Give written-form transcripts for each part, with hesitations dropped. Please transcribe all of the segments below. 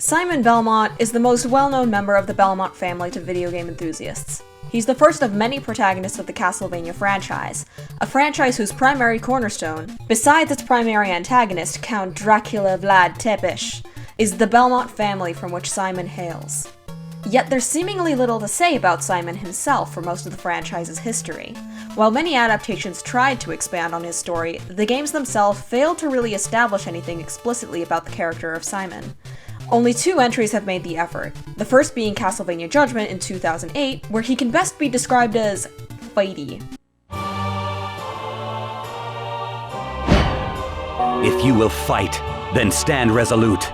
Simon Belmont is the most well-known member of the Belmont family to video game enthusiasts. He's the first of many protagonists of the Castlevania franchise, a franchise whose primary cornerstone, besides its primary antagonist, Count Dracula Vlad Tepes, is the Belmont family from which Simon hails. Yet there's seemingly little to say about Simon himself for most of the franchise's history. While many adaptations tried to expand on his story, the games themselves failed to really establish anything explicitly about the character of Simon. Only 2 entries have made the effort, the first being Castlevania Judgment in 2008, where he can best be described as fighty. If you will fight, then stand resolute.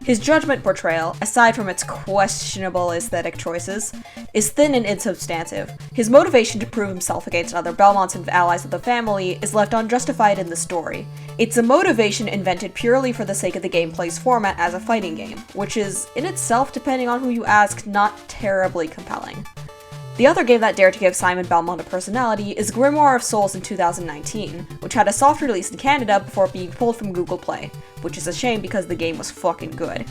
His Judgment portrayal, aside from its questionable aesthetic choices, is thin and insubstantive. His motivation to prove himself against other Belmonts and allies of the family is left unjustified in the story. It's a motivation invented purely for the sake of the gameplay's format as a fighting game, which is, in itself, depending on who you ask, not terribly compelling. The other game that dared to give Simon Belmont a personality is Grimoire of Souls in 2019, which had a soft release in Canada before being pulled from Google Play, which is a shame because the game was fucking good.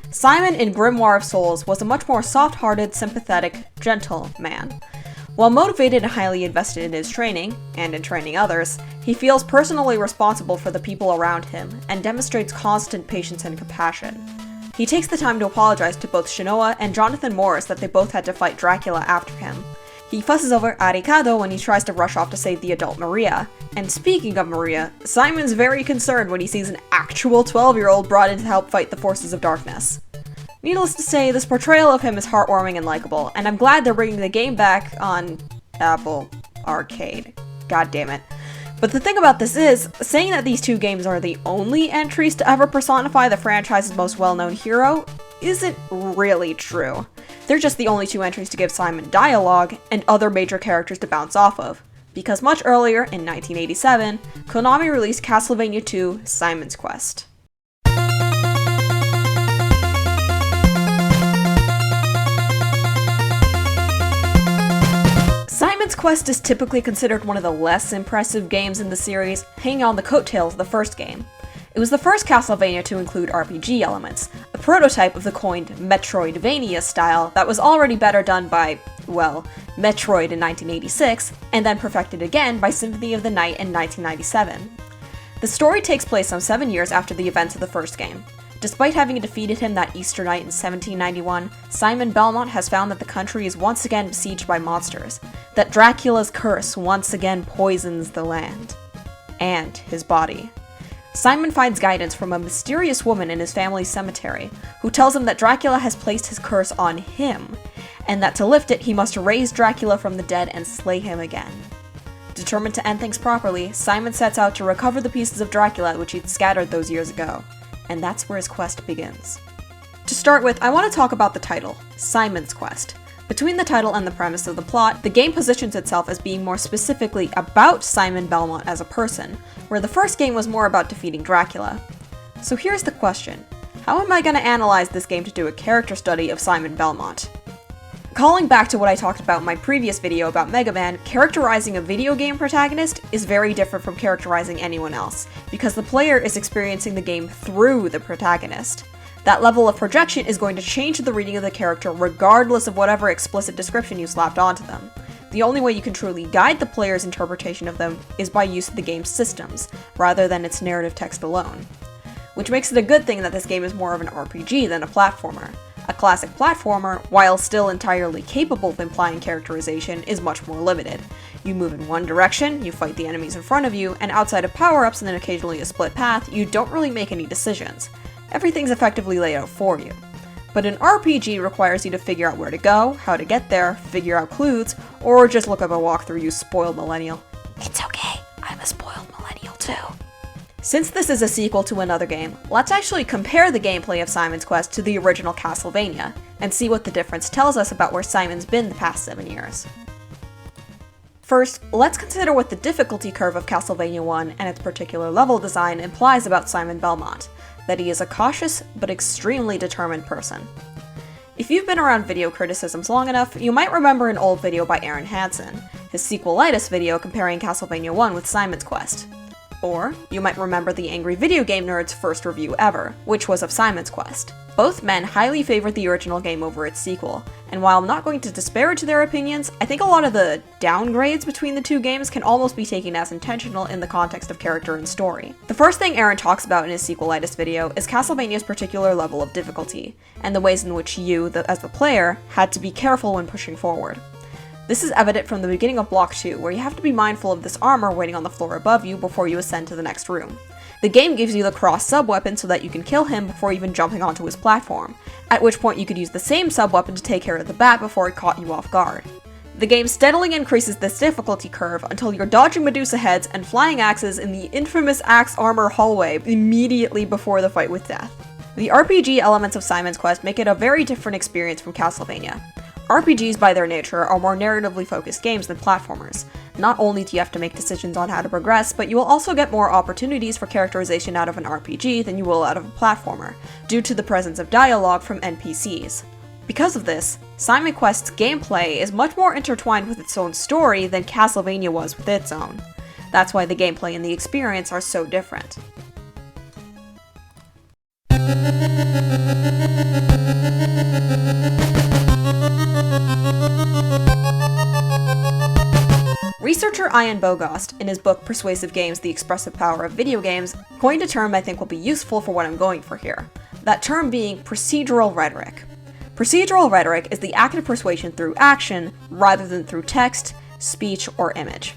Simon in Grimoire of Souls was a much more soft-hearted, sympathetic, gentle man. While motivated and highly invested in his training, and in training others, he feels personally responsible for the people around him, and demonstrates constant patience and compassion. He takes the time to apologize to both Shinoa and Jonathan Morris that they both had to fight Dracula after him. He fusses over Arikado when he tries to rush off to save the adult Maria. And speaking of Maria, Simon's very concerned when he sees an actual 12-year-old brought in to help fight the forces of darkness. Needless to say, this portrayal of him is heartwarming and likable, and I'm glad they're bringing the game back on Apple Arcade. God damn it. But the thing about this is, saying that these 2 games are the only entries to ever personify the franchise's most well-known hero isn't really true. They're just the only 2 entries to give Simon dialogue and other major characters to bounce off of. Because much earlier, in 1987, Konami released Castlevania II: Simon's Quest. Simon's Quest is typically considered one of the less impressive games in the series, hanging on the coattails of the first game. It was the first Castlevania to include RPG elements, a prototype of the coined Metroidvania style that was already better done by, well, Metroid in 1986, and then perfected again by Symphony of the Night in 1997. The story takes place some 7 years after the events of the first game. Despite having defeated him that Easter night in 1791, Simon Belmont has found that the country is once again besieged by monsters, that Dracula's curse once again poisons the land. And his body. Simon finds guidance from a mysterious woman in his family's cemetery, who tells him that Dracula has placed his curse on him, and that to lift it, he must raise Dracula from the dead and slay him again. Determined to end things properly, Simon sets out to recover the pieces of Dracula which he'd scattered those years ago. And that's where his quest begins. To start with, I want to talk about the title, Simon's Quest. Between the title and the premise of the plot, the game positions itself as being more specifically about Simon Belmont as a person, where the first game was more about defeating Dracula. So here's the question: how am I going to analyze this game to do a character study of Simon Belmont? Calling back to what I talked about in my previous video about Mega Man, characterizing a video game protagonist is very different from characterizing anyone else, because the player is experiencing the game through the protagonist. That level of projection is going to change the reading of the character regardless of whatever explicit description you slapped onto them. The only way you can truly guide the player's interpretation of them is by use of the game's systems, rather than its narrative text alone. Which makes it a good thing that this game is more of an RPG than a platformer. A classic platformer, while still entirely capable of implying characterization, is much more limited. You move in one direction, you fight the enemies in front of you, and outside of power-ups and then occasionally a split path, you don't really make any decisions. Everything's effectively laid out for you. But an RPG requires you to figure out where to go, how to get there, figure out clues, or just look up a walkthrough, you spoiled millennial. It's okay, I'm a spoiled millennial too. Since this is a sequel to another game, let's actually compare the gameplay of Simon's Quest to the original Castlevania, and see what the difference tells us about where Simon's been the past 7 years. First, let's consider what the difficulty curve of Castlevania 1 and its particular level design implies about Simon Belmont, that he is a cautious but extremely determined person. If you've been around video criticisms long enough, you might remember an old video by Aaron Hansen, his sequelitis video comparing Castlevania 1 with Simon's Quest. Or you might remember the Angry Video Game Nerd's first review ever, which was of Simon's Quest. Both men highly favored the original game over its sequel, and while I'm not going to disparage their opinions, I think a lot of the downgrades between the two games can almost be taken as intentional in the context of character and story. The first thing Aaron talks about in his sequelitis video is Castlevania's particular level of difficulty, and the ways in which you, as the player, had to be careful when pushing forward. This is evident from the beginning of Block 2, where you have to be mindful of this armor waiting on the floor above you before you ascend to the next room. The game gives you the cross sub-weapon so that you can kill him before even jumping onto his platform, at which point you could use the same sub-weapon to take care of the bat before it caught you off guard. The game steadily increases this difficulty curve until you're dodging Medusa heads and flying axes in the infamous axe armor hallway immediately before the fight with death. The RPG elements of Simon's Quest make it a very different experience from Castlevania. RPGs by their nature are more narratively focused games than platformers. Not only do you have to make decisions on how to progress, but you will also get more opportunities for characterization out of an RPG than you will out of a platformer, due to the presence of dialogue from NPCs. Because of this, Simon Quest's gameplay is much more intertwined with its own story than Castlevania was with its own. That's why the gameplay and the experience are so different. Researcher Ian Bogost, in his book Persuasive Games: The Expressive Power of Video Games, coined a term I think will be useful for what I'm going for here, that term being procedural rhetoric. Procedural rhetoric is the act of persuasion through action rather than through text, speech, or image.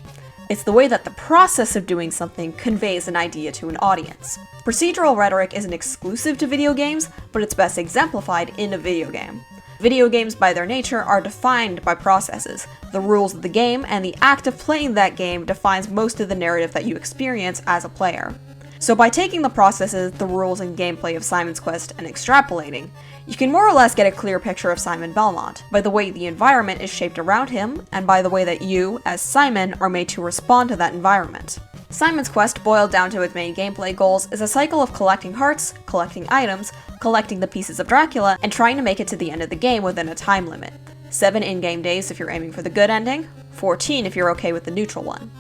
It's the way that the process of doing something conveys an idea to an audience. Procedural rhetoric isn't exclusive to video games, but it's best exemplified in a video game. Video games by their nature are defined by processes. The rules of the game and the act of playing that game defines most of the narrative that you experience as a player. So by taking the processes, the rules, and gameplay of Simon's Quest and extrapolating, you can more or less get a clear picture of Simon Belmont, by the way the environment is shaped around him, and by the way that you, as Simon, are made to respond to that environment. Simon's Quest, boiled down to its main gameplay goals, is a cycle of collecting hearts, collecting items, collecting the pieces of Dracula, and trying to make it to the end of the game within a time limit. 7 in-game days if you're aiming for the good ending, 14 if you're okay with the neutral one.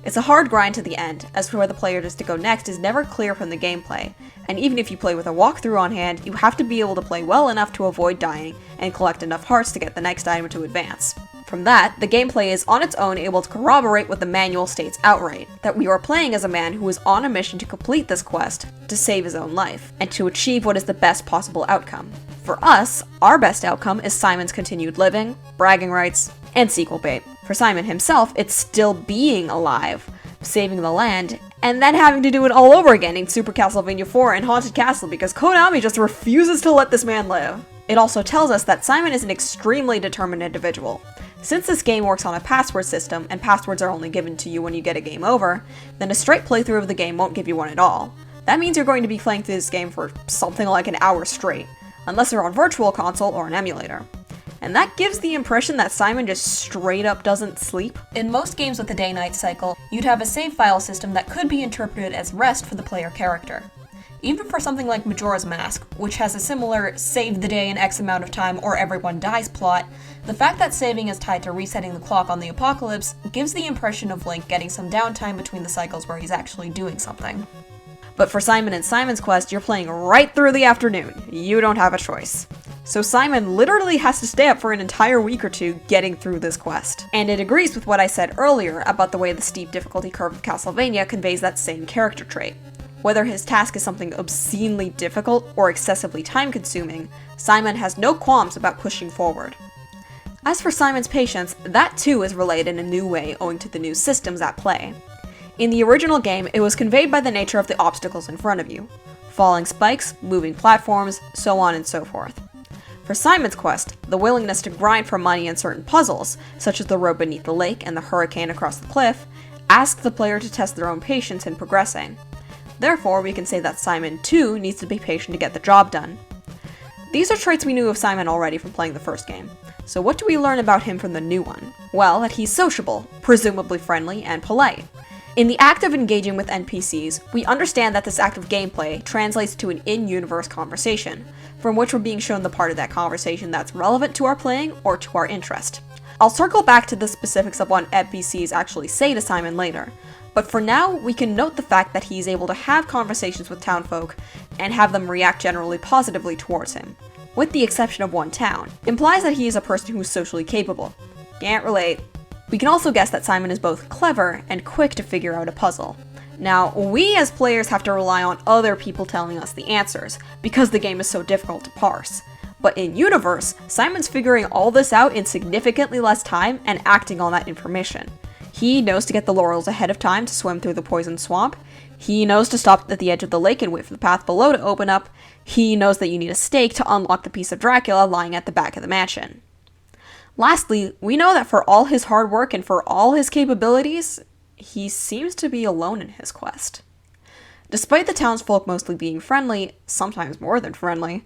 It's a hard grind to the end, as to where the player is to go next is never clear from the gameplay, and even if you play with a walkthrough on hand, you have to be able to play well enough to avoid dying and collect enough hearts to get the next item to advance. From that, the gameplay is on its own able to corroborate what the manual states outright, that we are playing as a man who is on a mission to complete this quest, to save his own life, and to achieve what is the best possible outcome. For us, our best outcome is Simon's continued living, bragging rights, and sequel bait. For Simon himself, it's still being alive, saving the land, and then having to do it all over again in Super Castlevania 4 and Haunted Castle because Konami just refuses to let this man live. It also tells us that Simon is an extremely determined individual. Since this game works on a password system, and passwords are only given to you when you get a game over, then a straight playthrough of the game won't give you one at all. That means you're going to be playing through this game for something like an hour straight, unless you're on Virtual Console or an emulator. And that gives the impression that Simon just straight up doesn't sleep. In most games with a day-night cycle, you'd have a save file system that could be interpreted as rest for the player character. Even for something like Majora's Mask, which has a similar save the day in X amount of time or everyone dies plot, the fact that saving is tied to resetting the clock on the apocalypse gives the impression of Link getting some downtime between the cycles where he's actually doing something. But for Simon and Simon's Quest, you're playing right through the afternoon. You don't have a choice. So Simon literally has to stay up for an entire week or two getting through this quest. And it agrees with what I said earlier about the way the steep difficulty curve of Castlevania conveys that same character trait. Whether his task is something obscenely difficult or excessively time-consuming, Simon has no qualms about pushing forward. As for Simon's patience, that too is relayed in a new way owing to the new systems at play. In the original game, it was conveyed by the nature of the obstacles in front of you. Falling spikes, moving platforms, so on and so forth. For Simon's Quest, the willingness to grind for money in certain puzzles, such as the road beneath the lake and the hurricane across the cliff, ask the player to test their own patience in progressing. Therefore, we can say that Simon, too, needs to be patient to get the job done. These are traits we knew of Simon already from playing the first game. So what do we learn about him from the new one? Well, that he's sociable, presumably friendly, and polite. In the act of engaging with NPCs, we understand that this act of gameplay translates to an in-universe conversation, from which we're being shown the part of that conversation that's relevant to our playing or to our interest. I'll circle back to the specifics of what NPCs actually say to Simon later, But for now, we can note the fact that he's able to have conversations with townfolk and have them react generally positively towards him. With the exception of one town, implies that he is a person who's socially capable. Can't relate. We can also guess that Simon is both clever and quick to figure out a puzzle. Now, we as players have to rely on other people telling us the answers, because the game is so difficult to parse. But in universe, Simon's figuring all this out in significantly less time and acting on that information. He knows to get the laurels ahead of time to swim through the poison swamp. He knows to stop at the edge of the lake and wait for the path below to open up. He knows that you need a stake to unlock the piece of Dracula lying at the back of the mansion. Lastly, we know that for all his hard work and for all his capabilities, he seems to be alone in his quest. Despite the townsfolk mostly being friendly, sometimes more than friendly,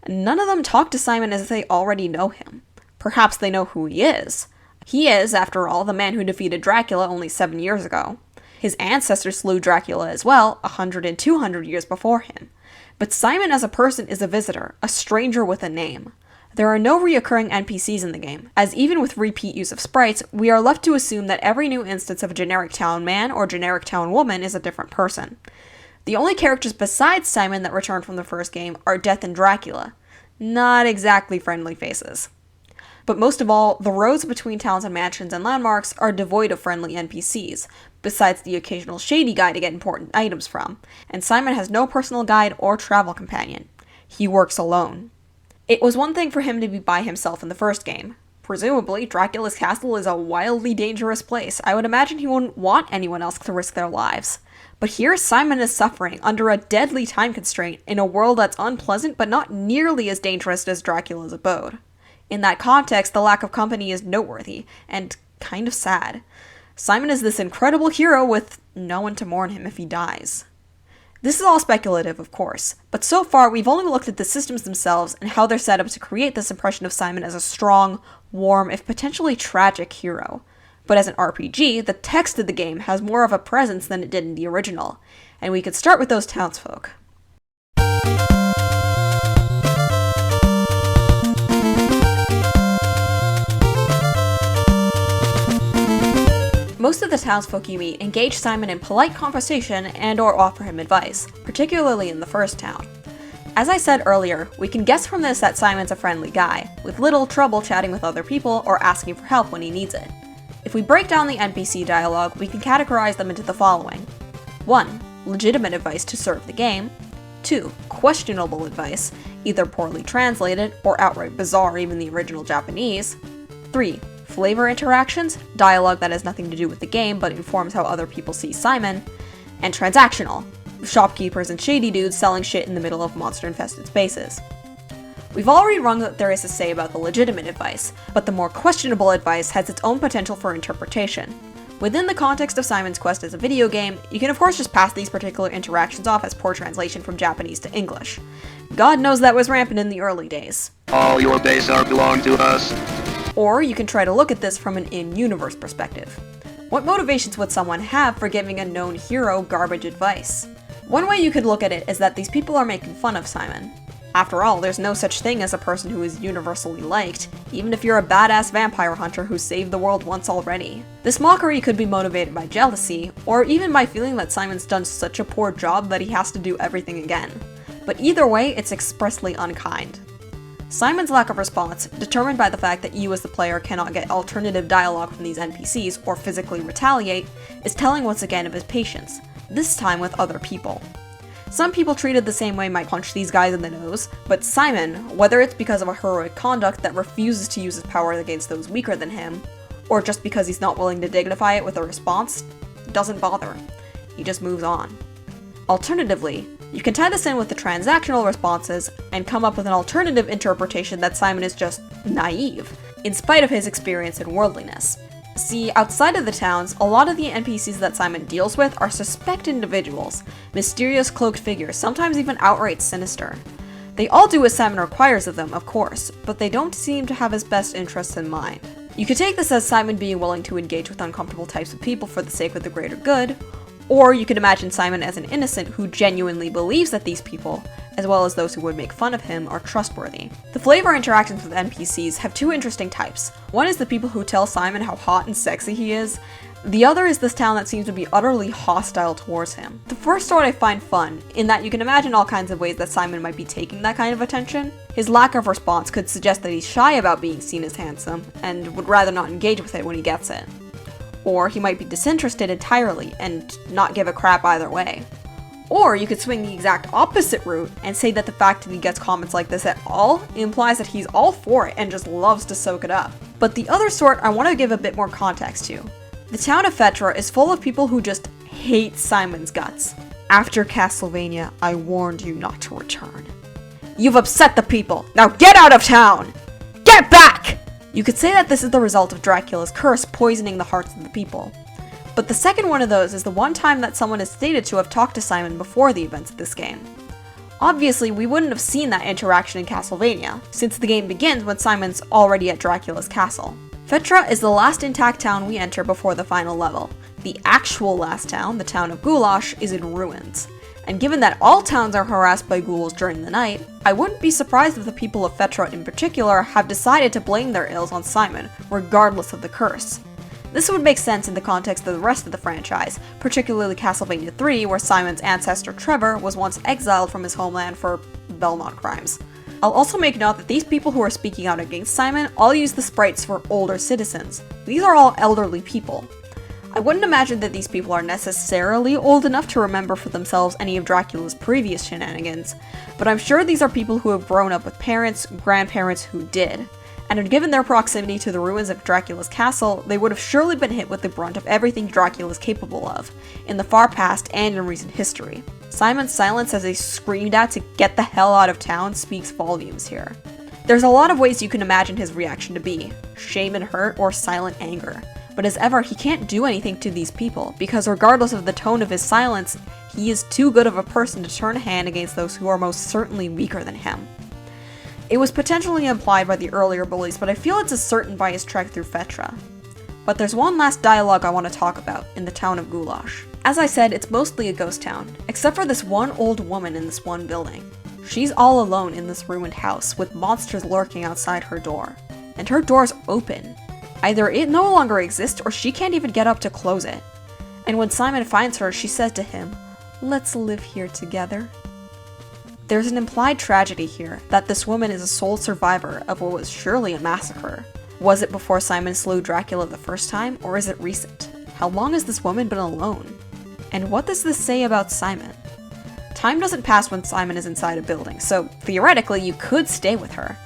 none of them talk to Simon as if they already know him. Perhaps they know who he is. He is, after all, the man who defeated Dracula only 7 years ago. His ancestors slew Dracula as well, 100 and 200 years before him. But Simon as a person is a visitor, a stranger with a name. There are no reoccurring NPCs in the game, as even with repeat use of sprites, we are left to assume that every new instance of a generic town man or generic town woman is a different person. The only characters besides Simon that return from the first game are Death and Dracula. Not exactly friendly faces. But most of all, the roads between towns and mansions and landmarks are devoid of friendly NPCs, besides the occasional shady guy to get important items from, and Simon has no personal guide or travel companion. He works alone. It was one thing for him to be by himself in the first game. Presumably, Dracula's castle is a wildly dangerous place. I would imagine he wouldn't want anyone else to risk their lives. But here Simon is suffering under a deadly time constraint in a world that's unpleasant but not nearly as dangerous as Dracula's abode. In that context, the lack of company is noteworthy, and kind of sad. Simon is this incredible hero with no one to mourn him if he dies. This is all speculative, of course, but so far we've only looked at the systems themselves and how they're set up to create this impression of Simon as a strong, warm, if potentially tragic hero. But as an RPG, the text of the game has more of a presence than it did in the original, and we could start with those townsfolk. Most of the townsfolk you meet engage Simon in polite conversation and or offer him advice, particularly in the first town. As I said earlier, we can guess from this that Simon's a friendly guy, with little trouble chatting with other people or asking for help when he needs it. If we break down the NPC dialogue, we can categorize them into the following. 1. Legitimate advice to serve the game. 2. Questionable advice, either poorly translated or outright bizarre even in the original Japanese. 3. Flavor interactions, dialogue that has nothing to do with the game but informs how other people see Simon. And transactional, shopkeepers and shady dudes selling shit in the middle of monster-infested spaces. We've already rung what there is to say about the legitimate advice, but the more questionable advice has its own potential for interpretation. Within the context of Simon's quest as a video game, you can of course just pass these particular interactions off as poor translation from Japanese to English. God knows that was rampant in the early days. All your base are belong to us. Or you can try to look at this from an in-universe perspective. What motivations would someone have for giving a known hero garbage advice? One way you could look at it is that these people are making fun of Simon. After all, there's no such thing as a person who is universally liked, even if you're a badass vampire hunter who saved the world once already. This mockery could be motivated by jealousy, or even by feeling that Simon's done such a poor job that he has to do everything again. But either way, it's expressly unkind. Simon's lack of response, determined by the fact that you as the player cannot get alternative dialogue from these NPCs or physically retaliate, is telling once again of his patience, this time with other people. Some people treated the same way might punch these guys in the nose, but Simon, whether it's because of a heroic conduct that refuses to use his power against those weaker than him, or just because he's not willing to dignify it with a response, doesn't bother. He just moves on. Alternatively, you can tie this in with the transactional responses and come up with an alternative interpretation that Simon is just naive, in spite of his experience in worldliness. See, outside of the towns, a lot of the NPCs that Simon deals with are suspect individuals, mysterious cloaked figures, sometimes even outright sinister. They all do as Simon requires of them, of course, but they don't seem to have his best interests in mind. You could take this as Simon being willing to engage with uncomfortable types of people for the sake of the greater good, or you could imagine Simon as an innocent who genuinely believes that these people, as well as those who would make fun of him, are trustworthy. The flavor interactions with NPCs have two interesting types. One is the people who tell Simon how hot and sexy he is, The other is this town that seems to be utterly hostile towards him. The first sort I find fun, in that you can imagine all kinds of ways that Simon might be taking that kind of attention. His lack of response could suggest that he's shy about being seen as handsome, and would rather not engage with it when he gets it. Or he might be disinterested entirely, and not give a crap either way. Or you could swing the exact opposite route, and say that the fact that he gets comments like this at all implies that he's all for it and just loves to soak it up. But the other sort I want to give a bit more context to. The town of Fetra is full of people who just hate Simon's guts. After Castlevania, I warned you not to return. You've upset the people! Now get out of town! Get back! You could say that this is the result of Dracula's curse poisoning the hearts of the people. But the second one of those is the one time that someone is stated to have talked to Simon before the events of this game. Obviously, we wouldn't have seen that interaction in Castlevania, since the game begins when Simon's already at Dracula's castle. Fetra is the last intact town we enter before the final level. The actual last town, the town of Goulash, is in ruins. And given that all towns are harassed by ghouls during the night, I wouldn't be surprised if the people of Fetra in particular have decided to blame their ills on Simon, regardless of the curse. This would make sense in the context of the rest of the franchise, particularly Castlevania 3, where Simon's ancestor Trevor was once exiled from his homeland for Belmont crimes. I'll also make note that these people who are speaking out against Simon all use the sprites for older citizens. These are all elderly people. I wouldn't imagine that these people are necessarily old enough to remember for themselves any of Dracula's previous shenanigans, but I'm sure these are people who have grown up with parents, grandparents who did. And given their proximity to the ruins of Dracula's castle, they would have surely been hit with the brunt of everything Dracula is capable of, in the far past and in recent history. Simon's silence as he screamed out to get the hell out of town speaks volumes here. There's a lot of ways you can imagine his reaction to be: shame and hurt, or silent anger. But as ever, he can't do anything to these people, because regardless of the tone of his silence, he is too good of a person to turn a hand against those who are most certainly weaker than him. It was potentially implied by the earlier bullies, but I feel it's as certain by his trek through Fetra. But there's one last dialogue I want to talk about, in the town of Goulash. As I said, it's mostly a ghost town, except for this one old woman in this one building. She's all alone in this ruined house, with monsters lurking outside her door. And her door's open. Either it no longer exists, or she can't even get up to close it. And when Simon finds her, she says to him, "Let's live here together." There's an implied tragedy here, that this woman is a sole survivor of what was surely a massacre. Was it before Simon slew Dracula the first time, or is it recent? How long has this woman been alone? And what does this say about Simon? Time doesn't pass when Simon is inside a building, so theoretically you could stay with her.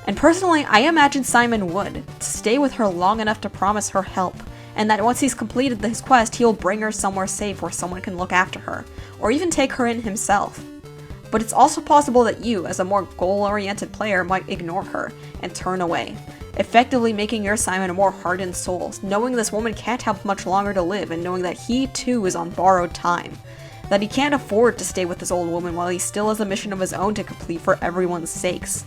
And personally, I imagine Simon would, stay with her long enough to promise her help, and that once he's completed his quest, he'll bring her somewhere safe where someone can look after her, or even take her in himself. But it's also possible that you, as a more goal-oriented player, might ignore her and turn away, effectively making your Simon a more hardened soul, knowing this woman can't have much longer to live and knowing that he too is on borrowed time, that he can't afford to stay with this old woman while he still has a mission of his own to complete for everyone's sakes.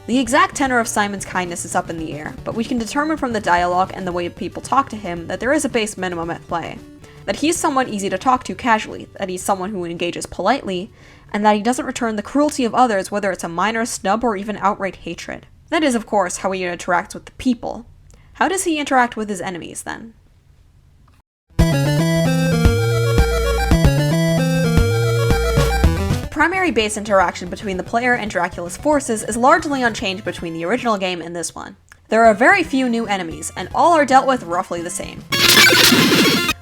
The exact tenor of Simon's kindness is up in the air, but we can determine from the dialogue and the way people talk to him that there is a base minimum at play. That he's someone easy to talk to casually, that he's someone who engages politely, and that he doesn't return the cruelty of others, whether it's a minor snub or even outright hatred. That is, of course, how he interacts with the people. How does he interact with his enemies, then? Primary base interaction between the player and Dracula's forces is largely unchanged between the original game and this one. There are very few new enemies, and all are dealt with roughly the same.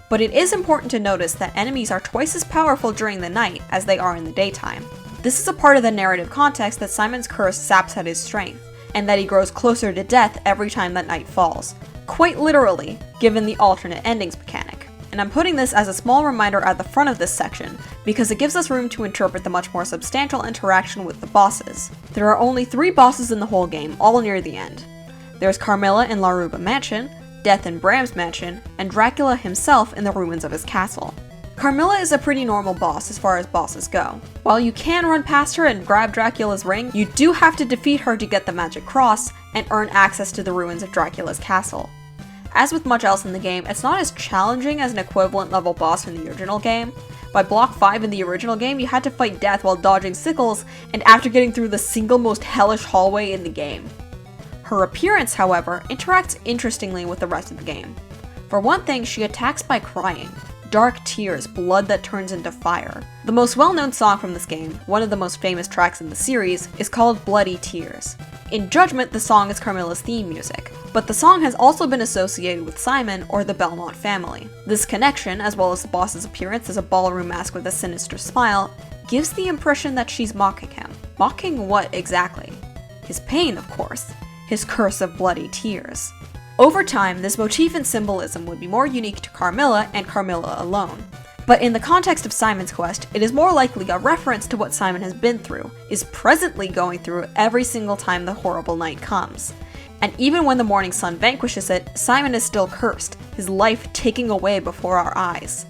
But it is important to notice that enemies are twice as powerful during the night as they are in the daytime. This is a part of the narrative context that Simon's curse saps at his strength, and that he grows closer to death every time that night falls. Quite literally, given the alternate endings mechanic. And I'm putting this as a small reminder at the front of this section, because it gives us room to interpret the much more substantial interaction with the bosses. There are only 3 bosses in the whole game, all near the end. There's Carmilla in Laruba Mansion, Death in Bram's mansion, and Dracula himself in the ruins of his castle. Carmilla is a pretty normal boss as far as bosses go. While you can run past her and grab Dracula's ring, you do have to defeat her to get the magic cross and earn access to the ruins of Dracula's castle. As with much else in the game, it's not as challenging as an equivalent level boss in the original game. By block 5 in the original game, you had to fight death while dodging sickles, and after getting through the single most hellish hallway in the game. Her appearance, however, interacts interestingly with the rest of the game. For one thing, she attacks by crying. Dark tears, blood that turns into fire. The most well-known song from this game, one of the most famous tracks in the series, is called Bloody Tears. In Judgment, the song is Carmilla's theme music, but the song has also been associated with Simon or the Belmont family. This connection, as well as the boss's appearance as a ballroom mask with a sinister smile, gives the impression that she's mocking him. Mocking what exactly? His pain, of course. His curse of bloody tears. Over time, this motif and symbolism would be more unique to Carmilla and Carmilla alone. But in the context of Simon's quest, it is more likely a reference to what Simon has been through, is presently going through every single time the horrible night comes. And even when the morning sun vanquishes it, Simon is still cursed, his life taking away before our eyes.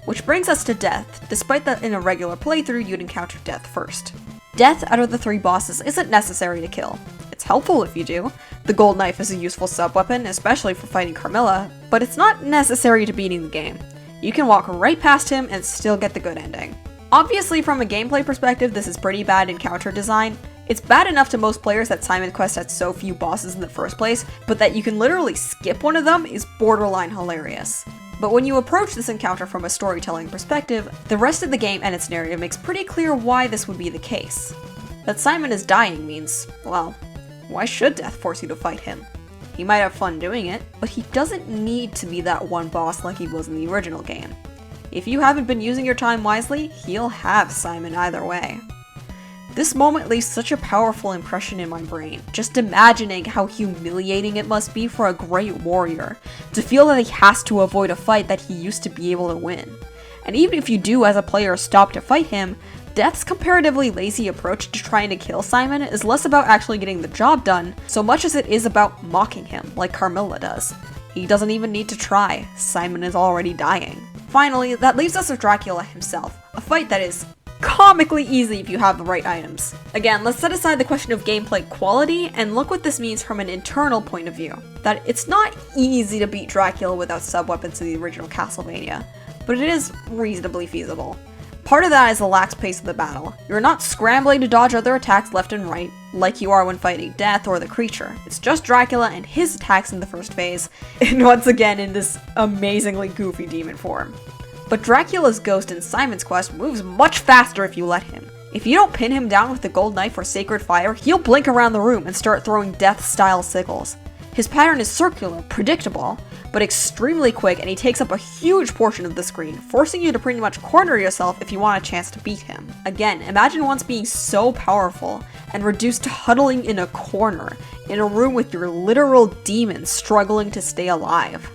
Which brings us to death, despite that in a regular playthrough you'd encounter death first. Death out of the 3 bosses isn't necessary to kill. It's helpful if you do. The gold knife is a useful sub-weapon, especially for fighting Carmilla, but it's not necessary to beating the game. You can walk right past him and still get the good ending. Obviously, from a gameplay perspective, this is pretty bad encounter design. It's bad enough to most players that Simon's Quest had so few bosses in the first place, but that you can literally skip one of them is borderline hilarious. But when you approach this encounter from a storytelling perspective, the rest of the game and its narrative makes pretty clear why this would be the case. That Simon is dying means, well, why should death force you to fight him? He might have fun doing it, but he doesn't need to be that one boss like he was in the original game. If you haven't been using your time wisely, he'll have Simon either way. This moment leaves such a powerful impression in my brain, just imagining how humiliating it must be for a great warrior to feel that he has to avoid a fight that he used to be able to win. And even if you do as a player stop to fight him, Death's comparatively lazy approach to trying to kill Simon is less about actually getting the job done, so much as it is about mocking him, like Carmilla does. He doesn't even need to try, Simon is already dying. Finally, that leaves us with Dracula himself, a fight that is comically easy if you have the right items. Again, let's set aside the question of gameplay quality and look what this means from an internal point of view. That it's not easy to beat Dracula without sub-weapons in the original Castlevania, but it is reasonably feasible. Part of that is the lax pace of the battle. You're not scrambling to dodge other attacks left and right, like you are when fighting Death or the creature. It's just Dracula and his attacks in the first phase, and once again in this amazingly goofy demon form. But Dracula's ghost in Simon's Quest moves much faster if you let him. If you don't pin him down with the gold knife or sacred fire, he'll blink around the room and start throwing Death-style sickles. His pattern is circular, predictable, but extremely quick, and he takes up a huge portion of the screen, forcing you to pretty much corner yourself if you want a chance to beat him. Again, imagine once being so powerful and reduced to huddling in a corner, in a room with your literal demons struggling to stay alive.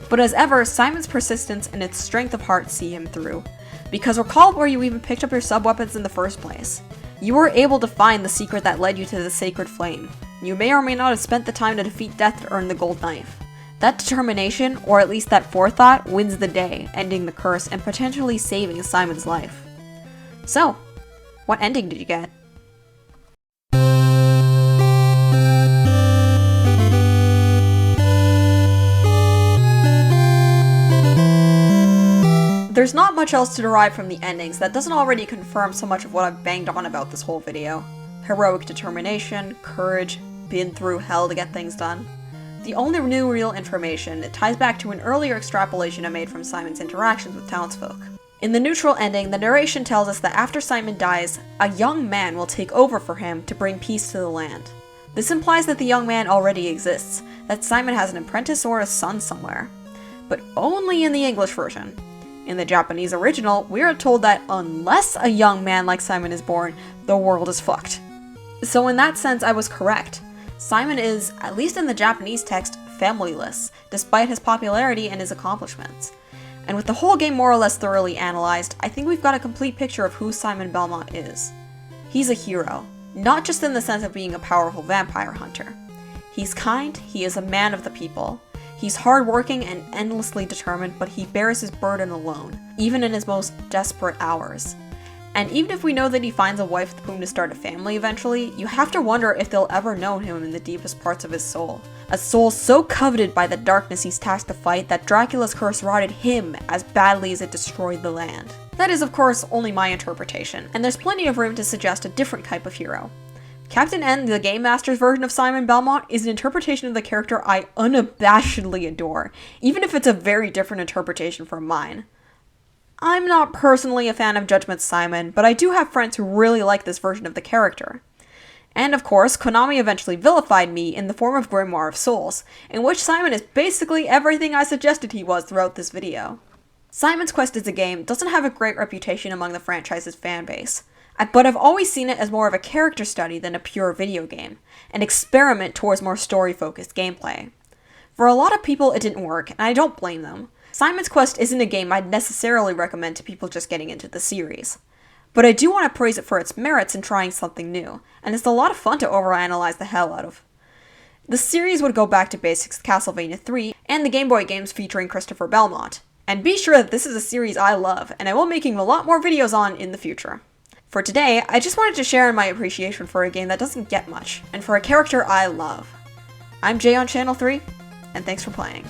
But as ever, Simon's persistence and its strength of heart see him through, because recall where you even picked up your sub-weapons in the first place. You were able to find the secret that led you to the sacred flame. You may or may not have spent the time to defeat Death to earn the gold knife. That determination, or at least that forethought, wins the day, ending the curse and potentially saving Simon's life. So, what ending did you get? There's not much else to derive from the endings that doesn't already confirm so much of what I've banged on about this whole video. Heroic determination, courage, been through hell to get things done. The only new real information, it ties back to an earlier extrapolation I made from Simon's interactions with townsfolk. In the neutral ending, the narration tells us that after Simon dies, a young man will take over for him to bring peace to the land. This implies that the young man already exists, that Simon has an apprentice or a son somewhere. But only in the English version. In the Japanese original, we are told that unless a young man like Simon is born, the world is fucked. So in that sense, I was correct. Simon is, at least in the Japanese text, familyless, despite his popularity and his accomplishments. And with the whole game more or less thoroughly analyzed, I think we've got a complete picture of who Simon Belmont is. He's a hero, not just in the sense of being a powerful vampire hunter. He's kind, he is a man of the people. He's hardworking and endlessly determined, but he bears his burden alone, even in his most desperate hours. And even if we know that he finds a wife with whom to start a family eventually, you have to wonder if they'll ever know him in the deepest parts of his soul. A soul so coveted by the darkness he's tasked to fight that Dracula's curse rotted him as badly as it destroyed the land. That is, of course, only my interpretation, and there's plenty of room to suggest a different type of hero. Captain N, the Game Master's version of Simon Belmont, is an interpretation of the character I unabashedly adore, even if it's a very different interpretation from mine. I'm not personally a fan of Judgment Simon, but I do have friends who really like this version of the character. And of course, Konami eventually vilified me in the form of Grimoire of Souls, in which Simon is basically everything I suggested he was throughout this video. Simon's Quest as a game doesn't have a great reputation among the franchise's fanbase, but I've always seen it as more of a character study than a pure video game, an experiment towards more story-focused gameplay. For a lot of people it didn't work, and I don't blame them. Simon's Quest isn't a game I'd necessarily recommend to people just getting into the series. But I do want to praise it for its merits in trying something new, and it's a lot of fun to overanalyze the hell out of. The series would go back to basics with Castlevania 3 and the Game Boy games featuring Christopher Belmont. And be sure that this is a series I love, and I will be making a lot more videos on in the future. For today, I just wanted to share my appreciation for a game that doesn't get much, and for a character I love. I'm Jay on Channel 3, and thanks for playing.